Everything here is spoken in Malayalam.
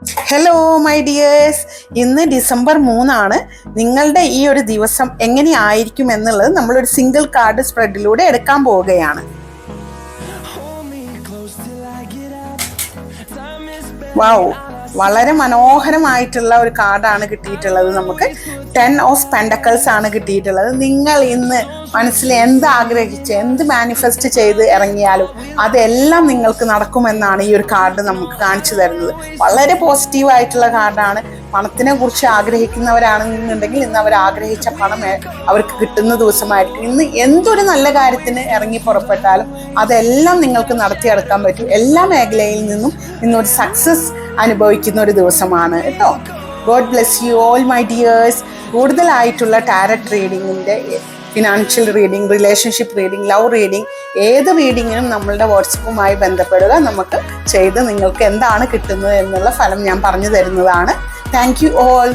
ഹലോ മൈ ഡിയേഴ്സ്, ഇന്ന് ഡിസംബർ 3 നിങ്ങളുടെ ഈ ഒരു ദിവസം എങ്ങനെയായിരിക്കും എന്നുള്ളത് നമ്മളൊരു സിംഗിൾ കാർഡ് സ്പ്രെഡിലൂടെ എടുക്കാൻ പോവുകയാണ്. വൗ, വളരെ മനോഹരമായിട്ടുള്ള ഒരു കാർഡാണ് കിട്ടിയിട്ടുള്ളത്. നമുക്ക് 10 ഓഫ് പെൻഡക്കിൾസ് ആണ് കിട്ടിയിട്ടുള്ളത്. നിങ്ങൾ ഇന്ന് മനസ്സിൽ എന്ത് ആഗ്രഹിച്ച് എന്ത് മാനിഫെസ്റ്റ് ചെയ്ത് ഇറങ്ങിയാലും അതെല്ലാം നിങ്ങൾക്ക് നടക്കുമെന്നാണ് ഈ ഒരു കാർഡ് നമുക്ക് കാണിച്ചു തരുന്നത്. വളരെ പോസിറ്റീവായിട്ടുള്ള കാർഡാണ്. പണത്തിനെ കുറിച്ച് ആഗ്രഹിക്കുന്നവരാണെന്നുണ്ടെങ്കിൽ ഇന്ന് അവർ ആഗ്രഹിച്ച പണം അവർക്ക് കിട്ടുന്ന ദിവസമായിരിക്കും. ഇന്ന് എന്തൊരു നല്ല കാര്യത്തിന് ഇറങ്ങി പുറപ്പെട്ടാലും അതെല്ലാം നിങ്ങൾക്ക് നടത്തിയെടുക്കാൻ പറ്റും. എല്ലാ മേഖലയിൽ നിന്നും ഇന്നൊരു സക്സസ് അനുഭവിക്കുന്ന ഒരു ദിവസമാണ് കേട്ടോ. God bless you all my dears. കൂടുതലായിട്ടുള്ള ടാരറ്റ് റീഡിങ്ങിൻ്റെ, financial reading, relationship reading, love reading, ഏത് റീഡിങ്ങിനും നമ്മളുടെ വാട്സപ്പുമായി ബന്ധപ്പെടുക. നമുക്ക് ചെയ്ത് നിങ്ങൾക്ക് എന്താണ് കിട്ടുന്നത് എന്നുള്ള ഫലം ഞാൻ പറഞ്ഞു തരുന്നതാണ്. Thank you all.